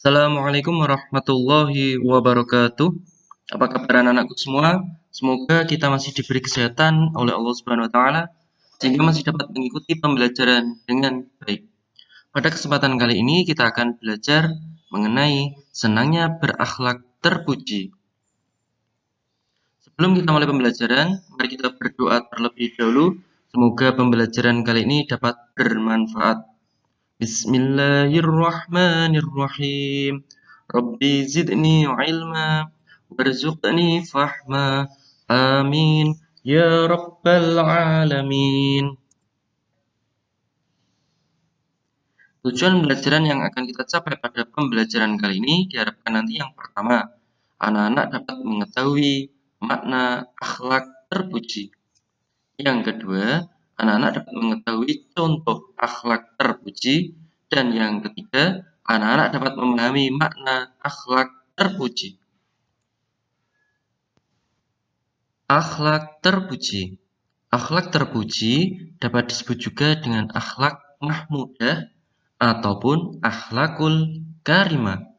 Assalamualaikum warahmatullahi wabarakatuh. Apa kabar anak-anakku semua? Semoga kita masih diberi kesehatan oleh Allah Subhanahu wa taala sehingga masih dapat mengikuti pembelajaran dengan baik. Pada kesempatan kali ini kita akan belajar mengenai senangnya berakhlak terpuji. Sebelum kita mulai pembelajaran, mari kita berdoa terlebih dahulu. Semoga pembelajaran kali ini dapat bermanfaat. Bismillahirrahmanirrahim. Rabbi zidni ilma warzuqni fahma. Amin ya rabbal alamin. Tujuan pembelajaran yang akan kita capai pada pembelajaran kali ini diharapkan nanti yang pertama, anak-anak dapat mengetahui makna akhlak terpuji. Yang kedua, anak-anak dapat mengetahui contoh akhlak terpuji. Dan yang ketiga, anak-anak dapat memahami makna akhlak terpuji. Akhlak terpuji. Akhlak terpuji dapat disebut juga dengan akhlak mahmudah ataupun akhlakul karimah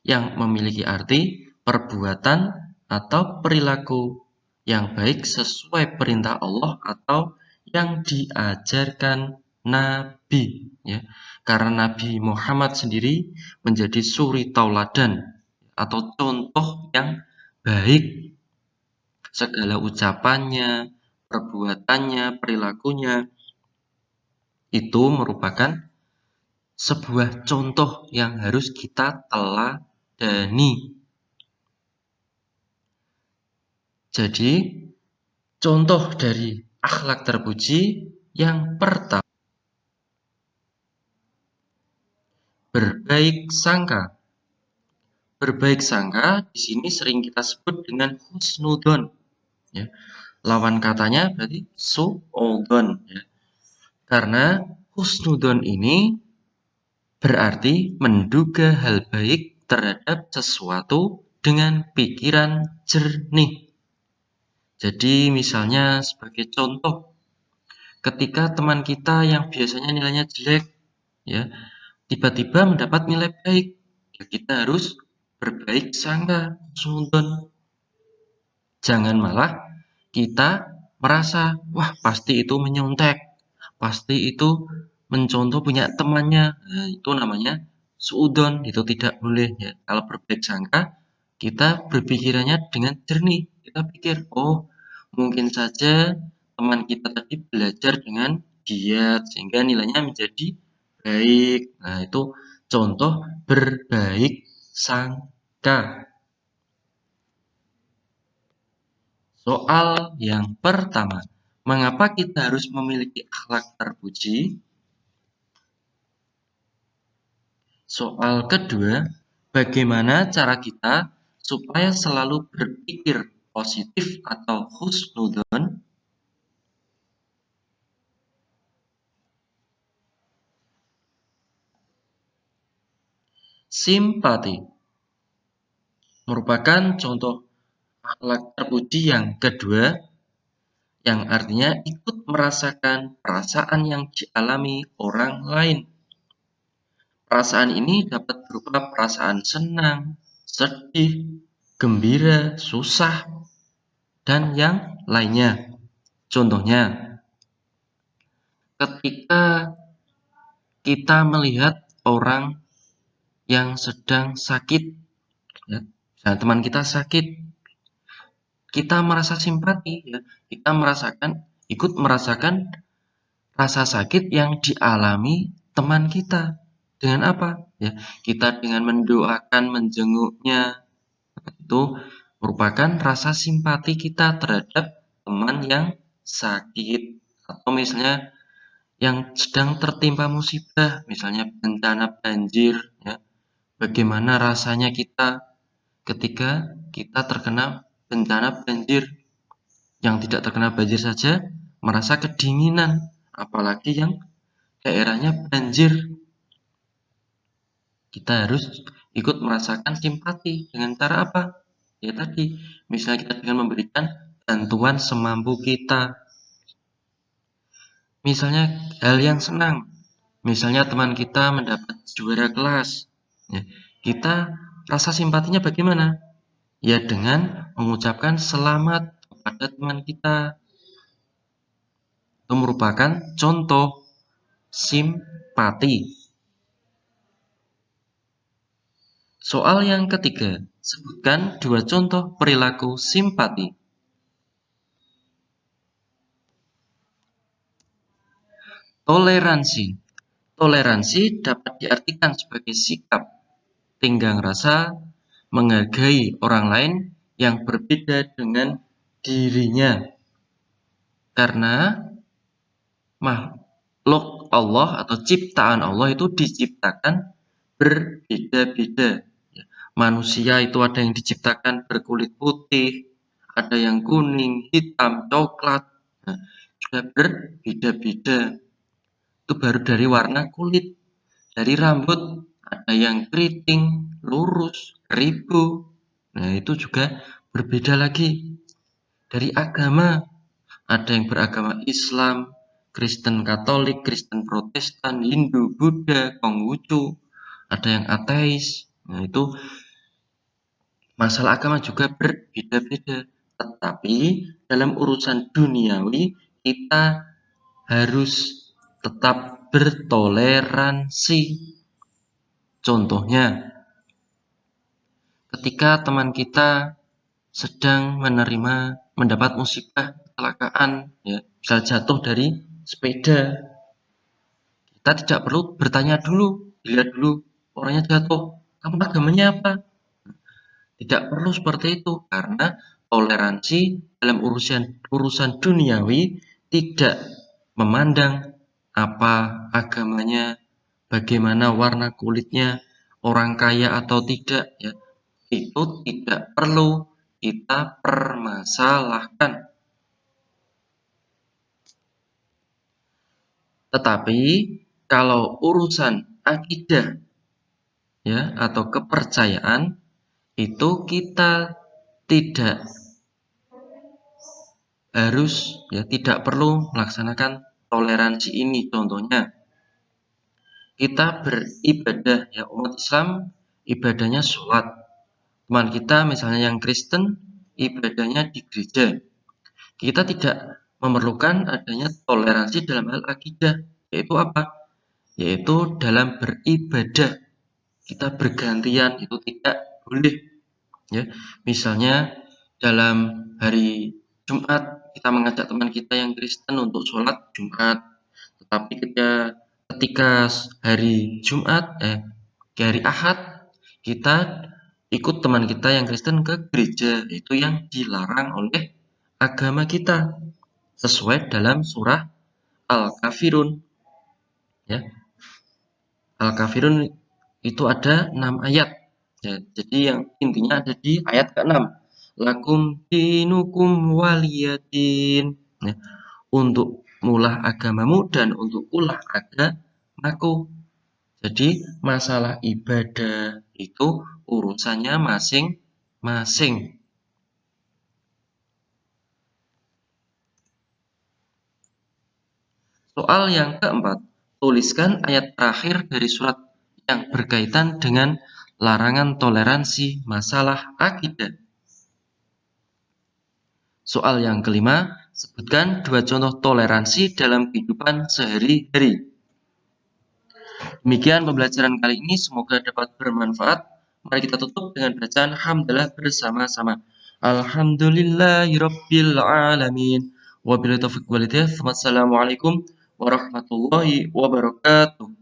yang memiliki arti perbuatan atau perilaku yang baik sesuai perintah Allah atau yang diajarkan Nabi, ya. Karena Nabi Muhammad sendiri menjadi suri tauladan atau contoh yang baik. Segala ucapannya, perbuatannya, perilakunya itu merupakan sebuah contoh yang harus kita teladani. Jadi, contoh dari akhlak terpuji yang pertama, berbaik sangka. Berbaik sangka di sini sering kita sebut dengan husnudon, ya. Lawan katanya berarti su'udon, ya. Karena husnudon ini berarti menduga hal baik terhadap sesuatu dengan pikiran jernih. Jadi misalnya sebagai contoh, ketika teman kita yang biasanya nilainya jelek, ya, tiba-tiba mendapat nilai baik, ya kita harus berbaik sangka, husnudon. Jangan malah kita merasa, wah pasti itu menyontek, pasti itu mencontoh punya temannya. Nah, itu namanya suudon, itu tidak boleh, ya. Kalau berbaik sangka, kita berpikirannya dengan jernih. Kita pikir, oh mungkin saja teman kita tadi belajar dengan giat sehingga nilainya menjadi baik. Nah, itu contoh berbaik sangka. Soal yang pertama, mengapa kita harus memiliki akhlak terpuji? Soal kedua, bagaimana cara kita supaya selalu berpikir positif atau husnudon? Simpati merupakan contoh akhlak terpuji yang kedua, yang artinya ikut merasakan perasaan yang dialami orang lain. Perasaan ini dapat berupa perasaan senang, sedih, gembira, susah, dan yang lainnya. Contohnya, ketika kita melihat orang yang sedang sakit, ya, teman kita sakit, kita merasa simpati, ya, kita ikut merasakan rasa sakit yang dialami teman kita. Dengan apa? Ya, kita dengan mendoakan, menjenguknya, itu merupakan rasa simpati kita terhadap teman yang sakit. Atau misalnya yang sedang tertimpa musibah, misalnya bencana banjir, ya. Bagaimana rasanya kita ketika kita terkena bencana banjir? Yang tidak terkena banjir saja merasa kedinginan, apalagi yang daerahnya banjir. Kita harus ikut merasakan simpati dengan cara apa? Ya tadi, misalnya kita dengan memberikan bantuan semampu kita. Misalnya hal yang senang, misalnya teman kita mendapat juara kelas, Ya, kita rasa simpatinya bagaimana? Ya dengan mengucapkan selamat kepada teman kita. Itu merupakan contoh simpati. Soal yang ketiga, sebutkan 2 contoh perilaku simpati. Toleransi. Toleransi dapat diartikan sebagai sikap tenggang rasa menghargai orang lain yang berbeda dengan dirinya. Karena makhluk Allah atau ciptaan Allah itu diciptakan berbeda-beda. Manusia itu ada yang diciptakan berkulit putih, ada yang kuning, hitam, coklat, juga berbeda-beda. Itu baru dari warna kulit. Dari rambut, ada yang keriting, lurus, keribu. Nah, itu juga berbeda lagi. Dari agama, ada yang beragama Islam, Kristen Katolik, Kristen Protestan, Hindu, Buddha, Konghucu, ada yang ateis. Nah, itu masalah agama juga berbeda-beda. Tetapi dalam urusan duniawi, kita harus tetap bertoleransi. Contohnya, ketika teman kita sedang mendapat musibah kecelakaan, ya, bisa jatuh dari sepeda, kita tidak perlu bertanya dulu, dilihat dulu orangnya jatuh, kamu agamanya apa? Tidak perlu seperti itu, karena toleransi dalam urusan duniawi tidak memandang apa agamanya, bagaimana warna kulitnya, orang kaya atau tidak, ya. Itu tidak perlu kita permasalahkan. Tetapi kalau urusan akidah, ya, atau kepercayaan, itu kita tidak tidak perlu melaksanakan toleransi ini. Contohnya, kita beribadah, ya, umat Islam ibadahnya sholat. Teman kita misalnya yang Kristen ibadahnya di gereja. Kita tidak memerlukan adanya toleransi dalam hal akidah, yaitu apa? Yaitu dalam beribadah. Kita bergantian, itu tidak boleh. Ya, misalnya dalam hari Jumat kita mengajak teman kita yang Kristen untuk sholat Jumat, tetapi ketika hari hari Ahad kita ikut teman kita yang Kristen ke gereja, itu yang dilarang oleh agama kita sesuai dalam surah Al-Kafirun, ya. Al-Kafirun itu ada 6 ayat. Ya, jadi yang intinya ada di ayat ke-6. Lakum dinukum waliyadin. Ya, untuk mulah agamamu dan untuk ulah agamaku. Jadi masalah ibadah itu urusannya masing-masing. Soal yang keempat, tuliskan ayat terakhir dari surat yang berkaitan dengan larangan toleransi masalah akidah. Soal yang kelima, sebutkan 2 contoh toleransi dalam kehidupan sehari-hari. Demikian pembelajaran kali ini, semoga dapat bermanfaat. Mari kita tutup dengan bacaan hamdalah bersama-sama. Alhamdulillahirabbil alamin. Wabillahi taufiq walhidayah. Wassalamualaikum warahmatullahi wabarakatuh.